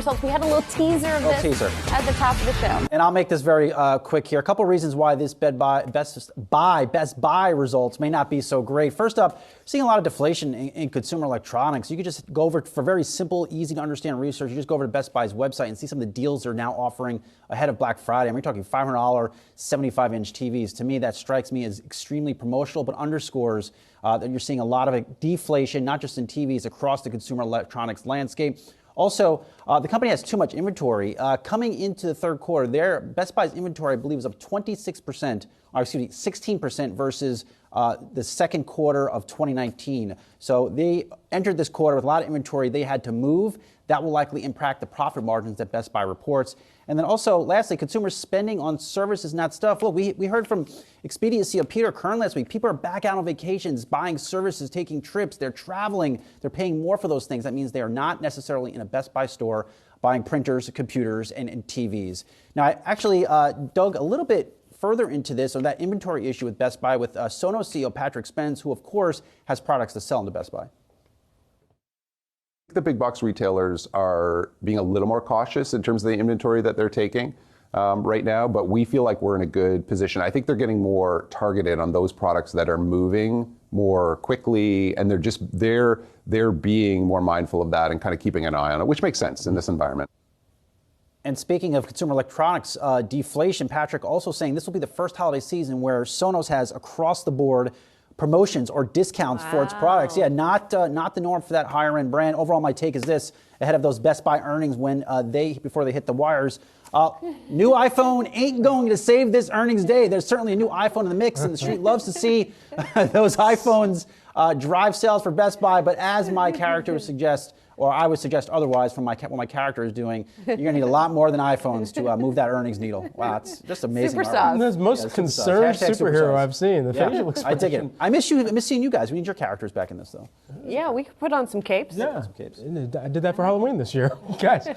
results. We had a little teaser of this at the top of the show. And I'll make this very quick here. A couple reasons why this Best Buy results may not be so great. First up, seeing a lot of deflation in consumer electronics. You could just go over for very simple, easy to understand research. You just go over to Best Buy's website and see some of the deals they're now offering ahead of Black Friday. I mean, we're talking $500 75-inch TVs. To me, that strikes me as extremely promotional, but underscores that you're seeing a lot of deflation, not just in TVs, across the consumer electronics landscape. Also, the company has too much inventory. Coming into the third quarter, their Best Buy's inventory, I believe, is up 26%, or excuse me, 16% versus the second quarter of 2019. So they entered this quarter with a lot of inventory they had to move. That will likely impact the profit margins that Best Buy reports. And then also, lastly, consumers spending on services, not stuff. Well, we heard from Expedia CEO Peter Kern last week. People are back out on vacations, buying services, taking trips. They're traveling. They're paying more for those things. That means they are not necessarily in a Best Buy store buying printers, computers, and TVs. Now, I actually dug a little bit further into this on that inventory issue with Best Buy with Sonos CEO Patrick Spence, who, of course, has products to sell into Best Buy. The big box retailers are being a little more cautious in terms of the inventory that they're taking right now, but we feel like we're in a good position. I think they're getting more targeted on those products that are moving more quickly, and they're being more mindful of that and kind of keeping an eye on it, which makes sense in this environment. And speaking of consumer electronics deflation, Patrick also saying this will be the first holiday season where Sonos has across the board promotions or discounts for its products. Yeah, not the norm for that higher end brand. Overall, my take is this: ahead of those Best Buy earnings when before they hit the wires, new iPhone ain't going to save this earnings day. There's certainly a new iPhone in the mix, and the street loves to see those iPhones drive sales for Best Buy. But as my character would suggest, or I would suggest otherwise from what my character is doing, you're going to need a lot more than iPhones to move that earnings needle. Wow, it's just amazing. Super sauce. The most concerned superhero I've seen. The facial expression. I dig it. I miss seeing you guys. We need your characters back in this, though. Yeah, we could put on some capes. Yeah, I did that for Halloween this year. Guys,